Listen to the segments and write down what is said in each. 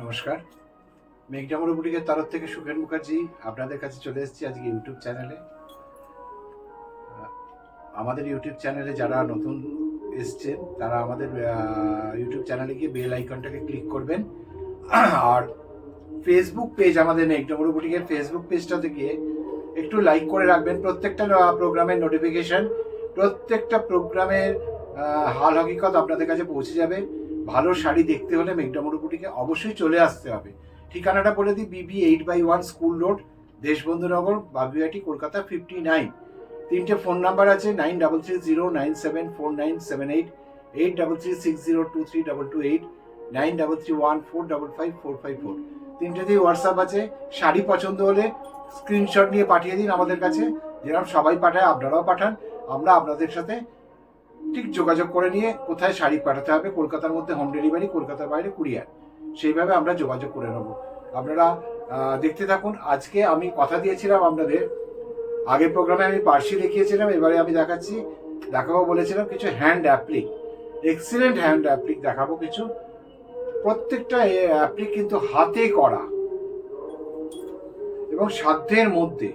নমস্কার। মেঘডামর বুটিকের তরফ থেকে সুখেন মুখার্জি আপনাদের কাছে চলে এসেছি আজকে ইউটিউব চ্যানেলে। আমাদের ইউটিউব চ্যানেলে যারা নতুন এসছেন তারা আমাদের ইউটিউব চ্যানেলে গিয়ে বেল আইকনটাকে ক্লিক করবেন। আর ফেসবুক পেজ, আমাদের মেঘডামর বুটিকের ফেসবুক পেজটাতে গিয়ে একটু লাইক করে রাখবেন। প্রত্যেকটা প্রোগ্রামের নোটিফিকেশন, প্রত্যেকটা প্রোগ্রামের হাল হকিকত আপনাদের কাছে পৌঁছে যাবে। ভালো শাড়ি দেখতে হলে মেঘডামর বুটিকে অবশ্যই চলে আসতে হবে। ঠিকানাটা বলে দিই, BB8/1 school road, Deshbandhunagar, Baguiati, Kolkata 59। তিনটে ফোন নাম্বার আছে: 9330974978, 8336023228, 9331455454। তিনটেতেই হোয়াটসঅ্যাপ আছে। শাড়ি পছন্দ হলে স্ক্রিনশট নিয়ে পাঠিয়ে দিন আমাদের কাছে, যেরকম সবাই পাঠায় আপনারাও পাঠান। আমরা আপনাদের সাথে ঠিক যোগাযোগ করে নিয়ে কোথায় শাড়ি পাঠাতে হবে, কলকাতার মধ্যে হোম ডেলিভারি, কলকাতার বাইরে কুরিয়ার, সেইভাবে আমরা যোগাযোগ করে নেব। আপনারা দেখতে থাকুন। আজকে আমি কথা দিয়েছিলাম আপনাদের, আগের প্রোগ্রামে আমি পার্সি দেখিয়েছিলাম, এবারে আমি দেখাবো বলেছিলাম কিছু hand applique, excellent hand applique দেখাবো কিছু। প্রত্যেকটা অ্যাপ্লিক কিন্তু হাতে করা এবং সাধ্যের মধ্যে,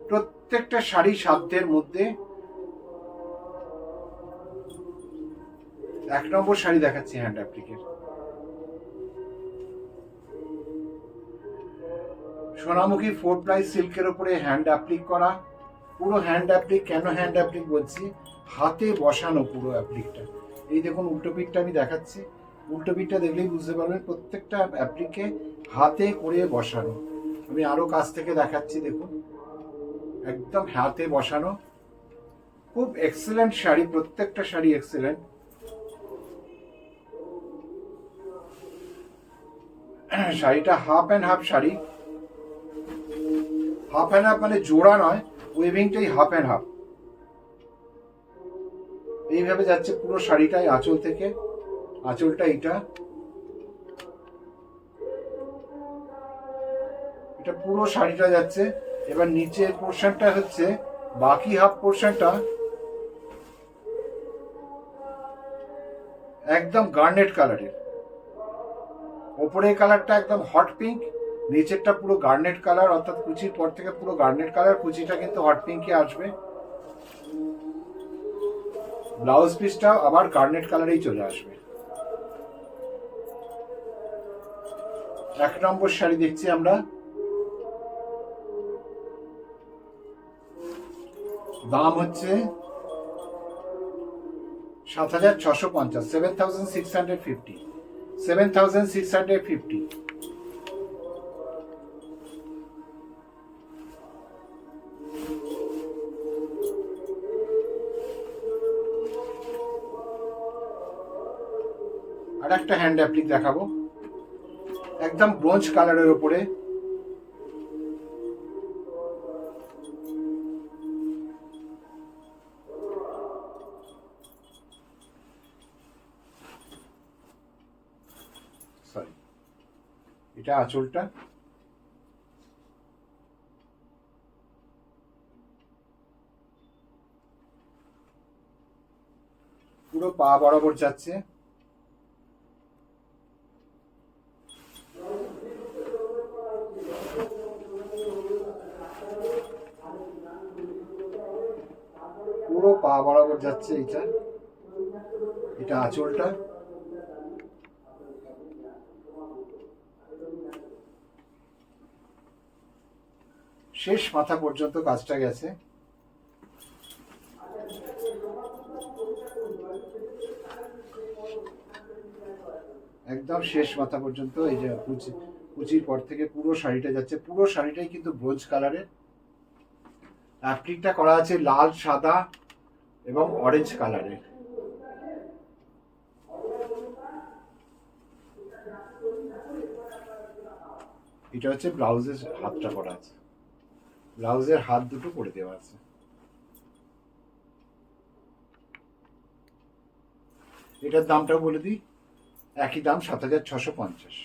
প্রত্যেকটা শাড়ি সাধ্যের মধ্যে। এক নম্বর শাড়ি দেখাচ্ছি হ্যান্ড অ্যাপ্লিকের, সোনামুখী 4 প্লাই সিল্কের উপরে হ্যান্ড অ্যাপ্লিক করা। পুরো হ্যান্ড অ্যাপ্লিক। কেন হ্যান্ড অ্যাপ্লিক বলছি? হাতে বসানো পুরো অ্যাপ্লিকটা। এই দেখুন, উল্টো পিঠটা আমি দেখাচ্ছি, উল্টো পিঠটা দেখলেই বুঝতে পারবেন প্রত্যেকটা অ্যাপ্লিকে হাতে করে বসানো। আমি আরো কাছ থেকে দেখাচ্ছি, দেখুন একদম হাতে বসানো। খুব এক্সেলেন্ট শাড়ি, প্রত্যেকটা শাড়ি এক্সেলেন্ট। শাড়িটা half and half sari. Half and half মানে জোড়া নয়, ওয়েভিংটাই হাফ অ্যান্ড হাফ। এইভাবে যাচ্ছে পুরো শাড়িটাই আঁচল থেকে। আঁচলটা এটা পুরো শাড়িটা যাচ্ছে। এবার নিচের পোর্শনটা হচ্ছে, বাকি হাফ পোর্শনটা একদম গার্নেট কালারের। ওপরের কালারটা একদম হট পিঙ্ক, নিচেরটা পুরো গার্নেট কালার, অর্থাৎ কুচির পর থেকে পুরো গার্নেট কালার। কুচিটা কিন্তু হট পিঙ্কে আসবে। ব্লাউজ পিসটা আবার গার্নেট কালারেই চলে আসবে। এক নম্বর শাড়ি দেখছি আমরা। দাম হচ্ছে 7650, 7650, 7650। আর একটা হ্যান্ড অ্যাপ্লিক দেখাবো, একদম ব্রোঞ্জ কালারের উপরে। সরি, এটা আঁচলটা। পুরো পা বরাবর যাচ্ছে। পুরো পা বরাবর যাচ্ছে এটা। এটা আঁচলটা। শেষ মাথা পর্যন্ত কাজটা গেছে। একদম শেষ মাথা পর্যন্ত। এই যে কুচির পর থেকে পুরো শাড়িটা যাচ্ছে। পুরো শাড়িটাই কিন্তু ব্রোঞ্জ কালারের। অ্যাপ্লিকটা করা আছে লাল, সাদা এবং অরেঞ্জ কালারের। এটা হচ্ছে ব্লাউজের হাতটা করা আছে, ব্লাউজের হাত দুটো করে দেওয়া আছে। এটার দামটাও বলে দিই, একই দাম 7650।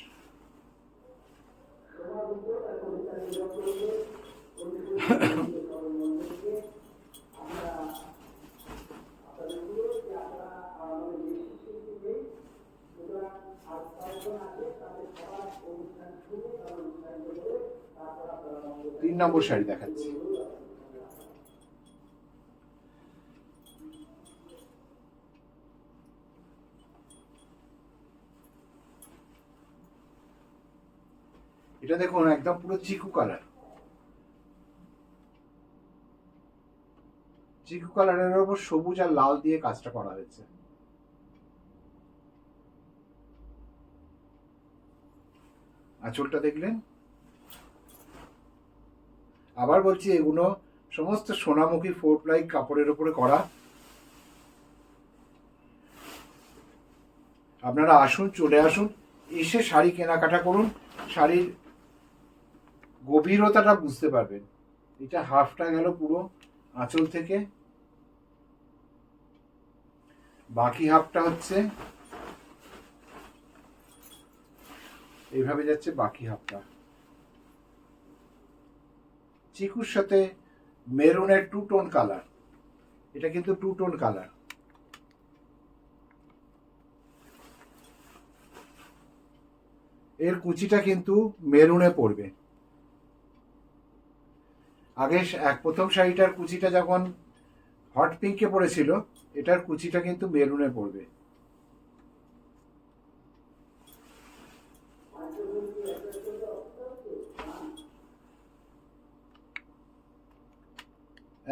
তিন নম্বর শাড়ি দেখাচ্ছি। এটা দেখুন একদম পুরো চিকু কালার, চিকু কালারের উপর সবুজ আর লাল দিয়ে কাজটা করা হয়েছে। আঁচলটা দেখলেন। আবার বলছি এগুলো সমস্ত সোনামুখী 4 প্লাই কাপড়ের উপরে করা। আপনারা আসুন, চলে আসুন, এসে শাড়ি কেনাকাটা করুন, শাড়ির গভীরতাটা বুঝতে পারবেন। এটা হাফটা গেল পুরো আঁচল থেকে, বাকি হাফটা হচ্ছে এইভাবে যাচ্ছে, বাকি হাফটা চিকুর সাথে মেরুনের 2 টোন কালার। এটা কিন্তু 2 টোন কালার। এর কুচিটা কিন্তু মেরুনে পড়বে। আগে প্রথম শাড়িটার কুচিটা যখন হট পিঙ্কে পড়েছিল, এটার কুচিটা কিন্তু মেরুনে পড়বে।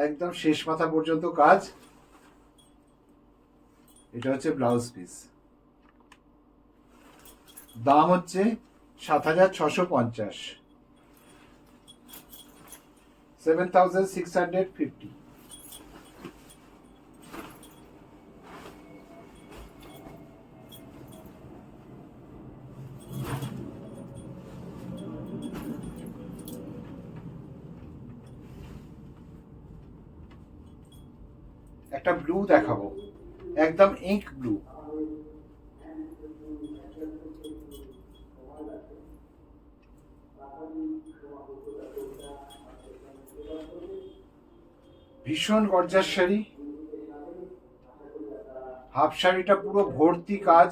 একদম শেষ মাথা পর্যন্ত কাজ। এটা হচ্ছে ব্লাউজ পিস। দাম হচ্ছে 7,650, 7,650। একটা ব্লু দেখাবো, একদম ইঙ্ক ব্লু। ভীষণ গর্জাস শাড়ি। হাফ শাড়িটা পুরো ভর্তি কাজ।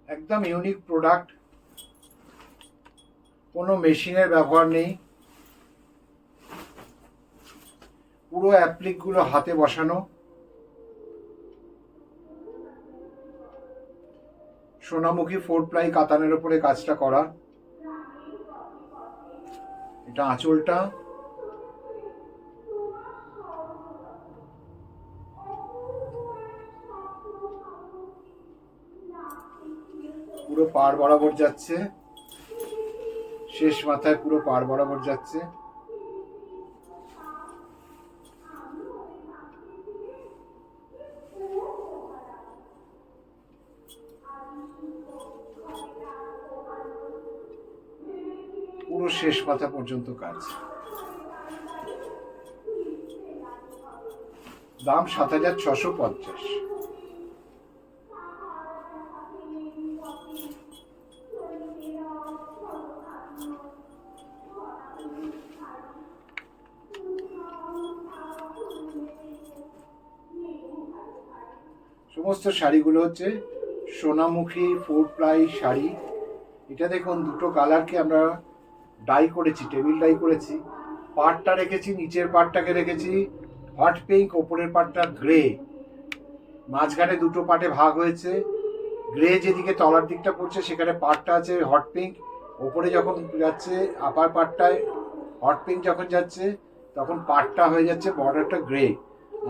একদম ইউনিক প্রোডাক্ট, কোনো মেশিনের ব্যবহার নেই, পুরো অ্যাপ্লিক গুলো হাতে বসানো। সোনামুখী 4 প্লাই কাতানের উপরে কাজটা করা। এটা আঁচলটা, পুরো পাড় বরাবর যাচ্ছে, শেষ মাথায় পুরো পাড় বরাবর যাচ্ছে। পুরো শেষ মাথা পর্যন্ত কাজ। দাম 7,650। সমস্ত শাড়িগুলো হচ্ছে সোনামুখী 4 প্লাই শাড়ি। এটা দেখুন দুটো কালারকে আমরা ডাই করেছি, টেবিল ডাই করেছি। পাড়টা রেখেছি, নিচের পাড়টাকে রেখেছি হট পিঙ্ক, ওপরের পাড়টা গ্রে। মাঝখানে দুটো পার্টে ভাগ হয়েছে। গ্রে যেদিকে তলার দিকটা পড়ছে সেখানে পাড়টা আছে হট পিঙ্ক, ওপরে যখন যাচ্ছে আপার পার্টটায় হট পিঙ্ক যখন যাচ্ছে তখন পাড়টা হয়ে যাচ্ছে বর্ডারটা গ্রে।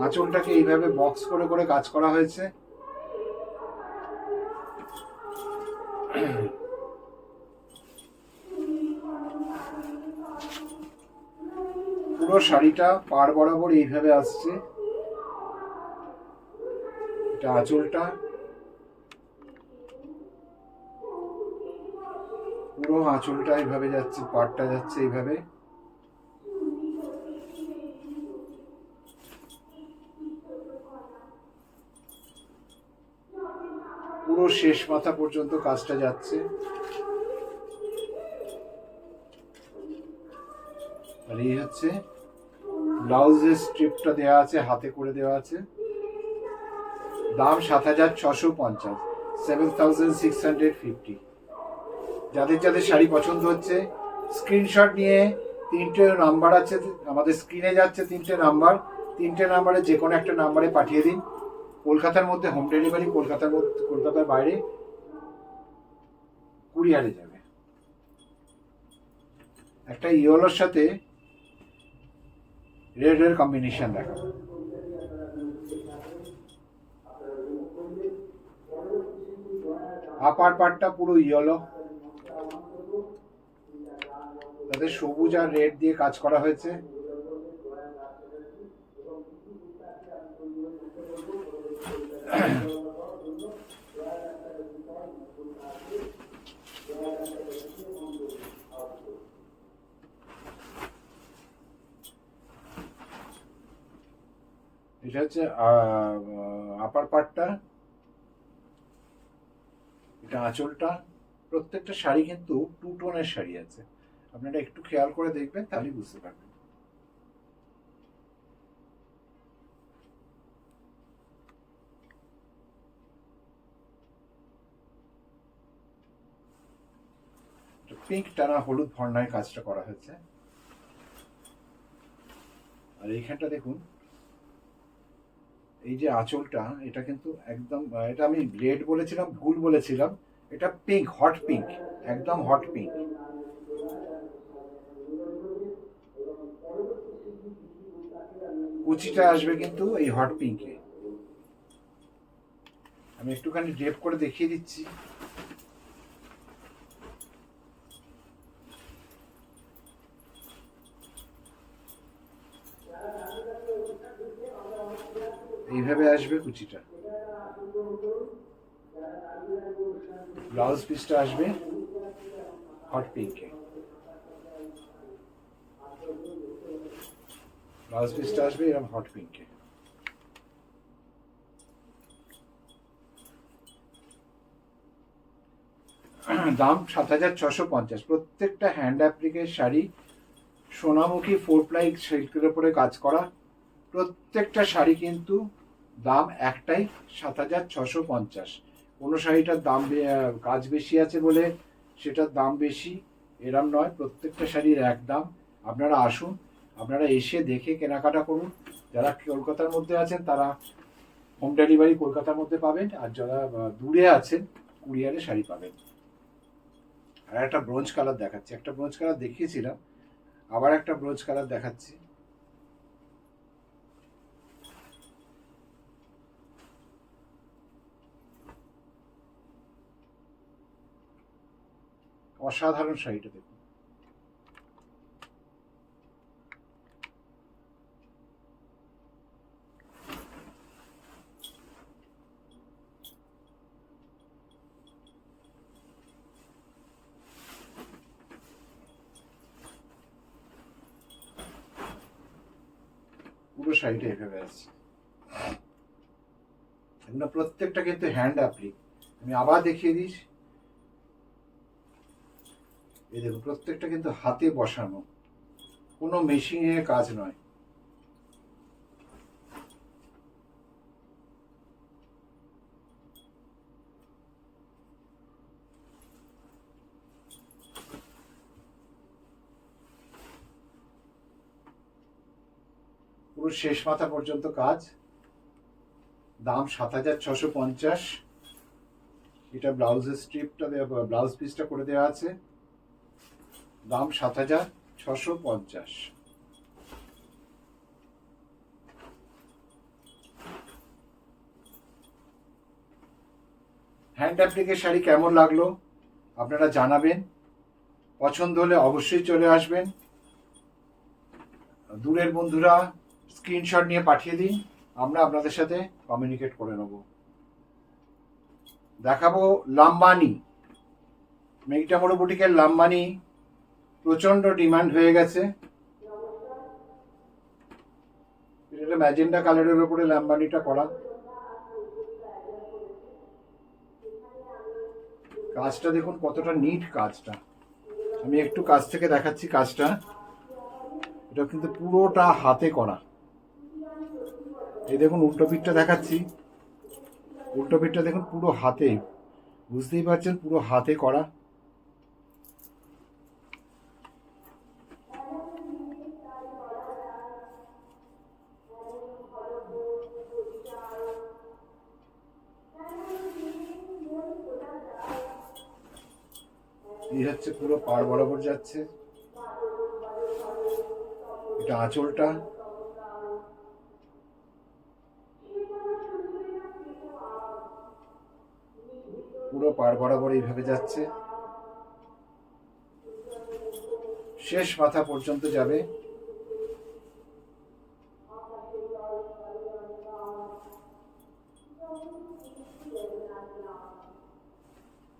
আঁচলটাকে এইভাবে বক্স করে করে কাজ করা হয়েছে। পুরো শাড়িটা পাড় বরাবর এইভাবে আসছে। এটা আঁচলটা, পুরো আঁচলটা এইভাবে যাচ্ছে, পাড়টা যাচ্ছে এইভাবে। পুরো শেষ মাথা পর্যন্ত কাজটা যাচ্ছে। আর এই হচ্ছে ব্লাউজের স্ট্রিপটা দেওয়া আছে, হাতে করে দেওয়া আছে। দাম 7,650, 7,650। যাদের যাদের শাড়ি পছন্দ হচ্ছে স্ক্রিনশট নিয়ে, 3টে নাম্বার আছে আমাদের স্ক্রিনে যাচ্ছে, 3টে নাম্বার, 3টে নাম্বারে যে কোনো একটা নাম্বারে পাঠিয়ে দিন। কলকাতার মধ্যে হোম ডেলিভারি, কলকাতার বাইরে কুরিয়ারে যাবে। একটা ইয়েলোর সাথে রেডের কম্বিনেশন দেখাবো। আপার পার্টটা পুরো ইয়েলো, তাতে সবুজ আর রেড দিয়ে কাজ করা হয়েছে। এটা হচ্ছে আপার পার্টটা, এটা আঁচলটা। প্রত্যেকটা শাড়ি কিন্তু 2 টোনের শাড়ি আছে, আপনারা একটু খেয়াল করে দেখবেন তাহলেই বুঝতে পারবেন। পিঙ্ক টানা হলুদ ভর্ণায় কাজটা করা হয়েছে। আর এইখানটা দেখুন, এই যে আঁচলটা, এটা কিন্তু একদম, এটা আমি রেড বলেছিলাম, ভুল বলেছিলাম, এটা পিঙ্ক, হট পিঙ্ক, একদম হট পিঙ্ক। কুচিটা আসবে কিন্তু এই হট পিঙ্কে। আমি একটুখানি ড্রেপ করে দেখিয়ে দিচ্ছি। এইভাবে আসবে কুচিটা। ব্লাউজ পিসটা আসবে হট পিঙ্কে, ব্লাউজ পিসটা আসবে এরকম হট পিঙ্কে। দাম 7,650। প্রত্যেকটা হ্যান্ড অ্যাপ্লিকের শাড়ি, সোনামুখী 4 প্লাই সিল্কের উপরে কাজ করা। প্রত্যেকটা শাড়ি কিন্তু দাম একটাই, 7,650। কোনো শাড়িটার দাম কাজ বেশি আছে বলে সেটার দাম বেশি এরম নয়, প্রত্যেকটা শাড়ির এক দাম। আপনারা আসুন, আপনারা এসে দেখে কেনাকাটা করুন। যারা কলকাতার মধ্যে আছেন তারা হোম ডেলিভারি কলকাতার মধ্যে পাবেন, আর যারা দূরে আছেন কুরিয়ারে শাড়ি পাবেন। আর একটা ব্রোঞ্জ কালার দেখাচ্ছি, একটা ব্রোঞ্জ কালার দেখিয়েছিলাম, আবার একটা ব্রোঞ্জ কালার দেখাচ্ছি। অসাধারণ শাড়িটা দেখুন। পুরো শাড়িটা এভাবে আছে। এগুলো প্রত্যেকটা কিন্তু হ্যান্ড অ্যাপ্লিক। আমি আবার দেখিয়ে দিস, এই দেখুন প্রত্যেকটা কিন্তু হাতে বসানো, কোনো মেশিনের কাজ নয়। পুরো শেষ মাথা পর্যন্ত কাজ। দাম 7,650। এটা ব্লাউজের স্ট্রিপটা, ব্লাউজ পিসটা করে দেওয়া আছে। দাম 7,650। হ্যান্ড অ্যাপ্লিকের শাড়ি কেমন লাগলো আপনারা জানাবেন। পছন্দ হলে অবশ্যই চলে আসবেন। দূরের বন্ধুরা স্ক্রিনশট নিয়ে পাঠিয়ে দিন, আমরা আপনাদের সাথে কমিউনিকেট করে নেব। দেখাবো লাম্বানি, মেঘটামোড়ো বুটিকের লাম্বানি প্রচন্ড ডিমান্ড হয়ে গেছে। এটা ম্যাজেন্ডা কালারের উপরে লাম্বানিটা করা। কাজটা দেখুন কতটা নিট কাজটা, আমি একটু কাছ থেকে দেখাচ্ছি কাজটা। এটা কিন্তু পুরোটা হাতে করা। এই দেখুন উল্টো পিঠটা দেখাচ্ছি, উল্টো পিঠটা দেখুন পুরো হাতে, বুঝতেই পারছেন পুরো হাতে করা। এই হচ্ছে পুরো পাড় বরাবর যাচ্ছে। এটা আঁচলটা, পুরো পাড় বরাবর এইভাবে যাচ্ছে, শেষ মাথা পর্যন্ত যাবে।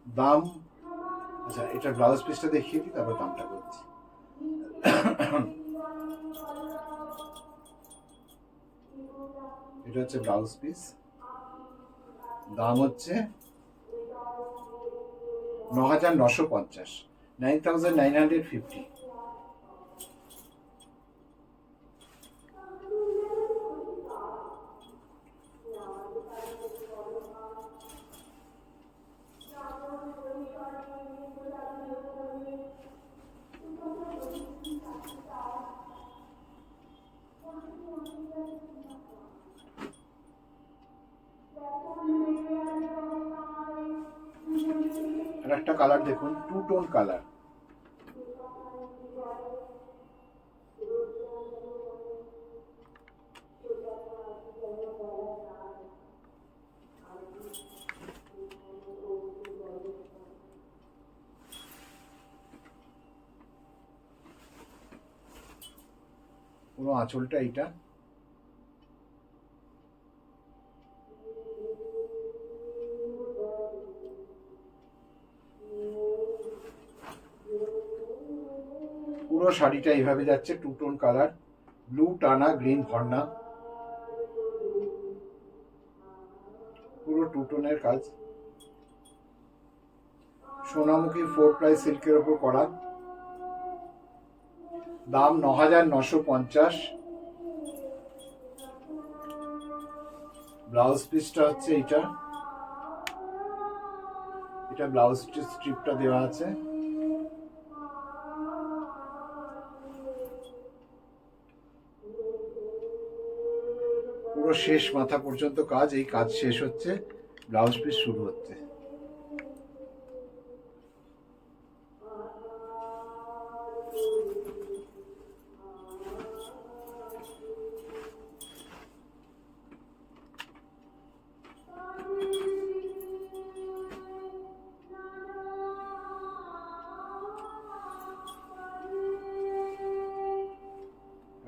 দাম, আচ্ছা এটা ব্লাউজ পিসটা দেখিয়ে দিই, তারপর দামটা বলছি। এটা হচ্ছে ব্লাউজ পিস, দাম হচ্ছে ৯,৯৫০, ৯,৯৫০। আর একটা কালার দেখুন, টু টোন কালার, পুরো আঁচলটা এইটা। পুরো শাড়িটা এইভাবে যাচ্ছে, টু টোন কালার, ব্লু টানা গ্রিন ভর্না, পুরো টু টোনের কাজ, সোনামুখী 4 প্লাই সিল্কের ওপর করা। দাম ৯,৯৫০। ব্লাউজ পিসটা হচ্ছে এইটা, এটা ব্লাউজ স্ট্রিপটা দেওয়া আছে। পুরো শেষ মাথা পর্যন্ত কাজ, এই কাজ শেষ হচ্ছে, ব্লাউজ পিস শুরু হচ্ছে।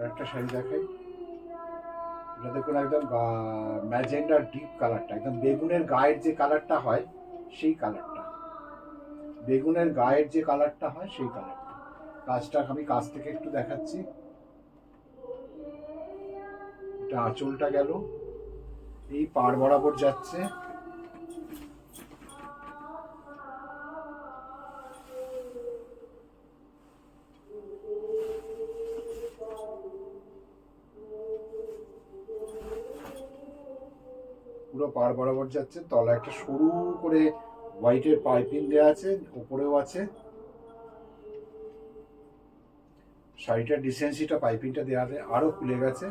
একটা শাড়ি দেখাই, এটা দেখুন একদম ম্যাজেন্ডার ডিপ কালারটা, একদম বেগুনের গায়ের যে কালারটা হয় সেই কালারটা, বেগুনের গায়ের যে কালারটা হয় সেই কালারটা। কাজটা আমি কাছ থেকে একটু দেখাচ্ছি। এটা আঁচলটা গেল, এই পাড় বরাবর যাচ্ছে, পুরো পাড় বরাবর যাচ্ছে। তলা একটা সরু করে হোয়াইটের পাইপিং দেওয়া আছে, উপরেও আছে। শাড়িটার ডিসেন্সিটা পাইপিংটা দেওয়াতে আরো খুলে গেছে।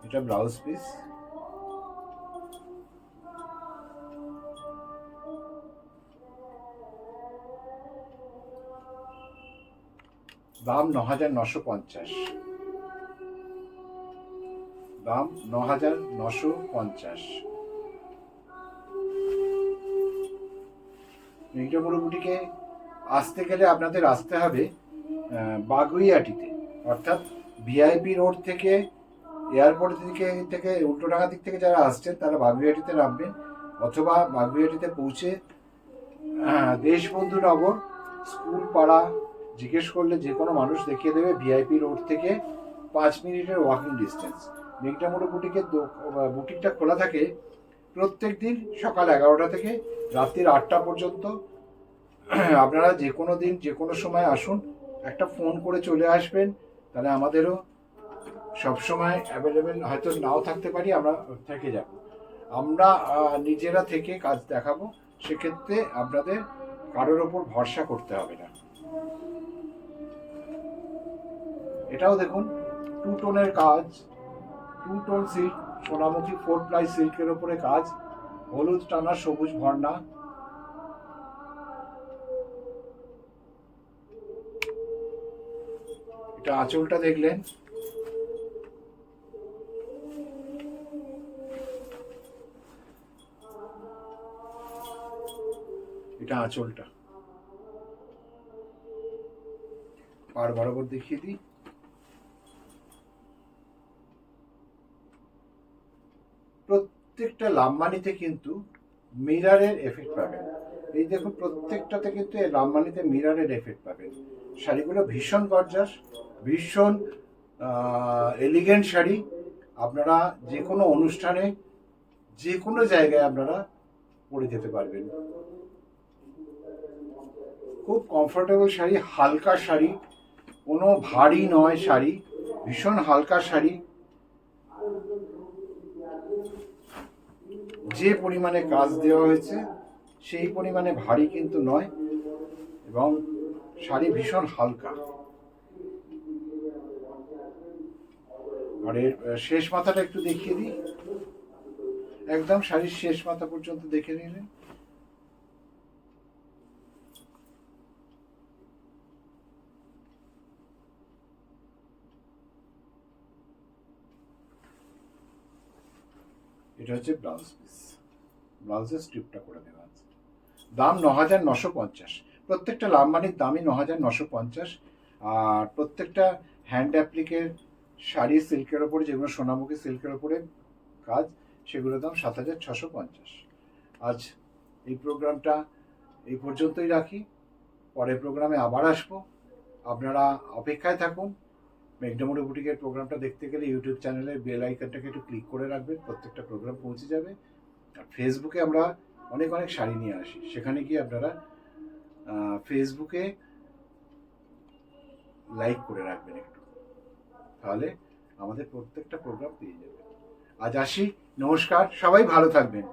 এটা ব্লাউজ পিস, দাম ৯,৯৫০, দাম ৯,৯৫০। মেঘনাপুর বুটিকে আসতে গেলে আপনাদের আসতে হবে বাগুইয়াটিতে, অর্থাৎ ভিআইপি রোড থেকে, এয়ারপোর্ট থেকে উল্টোডাঙ্গা দিক থেকে যারা আসছেন তারা বাগুইয়াটিতে নামবেন, অথবা বাগুইয়াটিতে পৌঁছে দেশবন্ধু নগর স্কুল পাড়া জিজ্ঞেস করলে যে কোনো মানুষ দেখিয়ে দেবে। ভিআইপি রোড থেকে 5 মিনিটের ওয়াকিং ডিস্টেন্স। মেঘনামুড়ো বুটিকটা খোলা থাকে প্রত্যেক দিন সকাল 11টা থেকে রাত্রির 8টা পর্যন্ত। আপনারা যে কোনো দিন যে কোনো সময় আসুন, একটা ফোন করে চলে আসবেন, তাহলে আমাদেরও সবসময় অ্যাভেলেবেল হয়তো নাও থাকতে পারি, আমরা থেকে যাব। আমরা নিজেরা থেকে কাজ দেখাবো, সেক্ষেত্রে আপনাদের কারোর ওপর ভরসা করতে হবে না। এটাও দেখুন 2 টোনের কাজ, 2 টোন সিল্ক, সোনামুখী 4 প্লাই সিল্কের ওপরে কাজ, হলুদ টানা সবুজ ভর্ণা। এটা আঁচলটা দেখলেন, এটা আঁচলটা পাড় বরাবর দেখিয়ে দিই। প্রত্যেকটা লাম্বানিতে কিন্তু মিরারের এফেক্ট পাবেন। এই দেখুন প্রত্যেকটাতে কিন্তু এই লাম্বানিতে মিরারের এফেক্ট পাবেন। শাড়িগুলো ভীষণ গর্জাস, ভীষণ এলিগেন্ট শাড়ি। আপনারা যে কোনো অনুষ্ঠানে যে কোনো জায়গায় আপনারা পরে যেতে পারবেন। খুব কমফোর্টেবল শাড়ি, হালকা শাড়ি, কোনো ভারী নয় শাড়ি, ভীষণ হালকা শাড়ি। যে পরিমাণে কাজ দেওয়া হয়েছে সেই পরিমাণে ভারী কিন্তু নয়, এবং শাড়ি ভীষণ হালকা। আর এর শেষ মাথাটা একটু দেখিয়ে দিই, একদম শাড়ির শেষ মাথা পর্যন্ত দেখে নিলেন। এটা হচ্ছে ব্লাউজ পিস, ব্লাউজের স্ট্রিপটা করে দেওয়া আছে। দাম ৯,৯৫০। প্রত্যেকটা লাম্বানির দামই ৯,৯৫০। আর প্রত্যেকটা হ্যান্ড অ্যাপ্লিকের শাড়ি সিল্কের ওপরে, যেগুলো সোনামুখী সিল্কের ওপরে কাজ, সেগুলোর দাম ৭,৬৫০। আজ এই প্রোগ্রামটা এই পর্যন্তই রাখি, পরের প্রোগ্রামে আবার আসবো। আপনারা অপেক্ষায় থাকুন। মেঘনামুড়ো বুটিকের প্রোগ্রামটা দেখতে গেলে ইউটিউব চ্যানেলের বেল আইকনটাকে একটু ক্লিক করে রাখবেন, প্রত্যেকটা প্রোগ্রাম পৌঁছে যাবে। আর ফেসবুকে আমরা অনেক অনেক শাড়ি নিয়ে আসি, সেখানে গিয়ে আপনারা ফেসবুকে লাইক করে রাখবেন একটু, তাহলে আমাদের প্রত্যেকটা প্রোগ্রাম পেয়ে যাবেন। আজ আসি, নমস্কার, সবাই ভালো থাকবেন।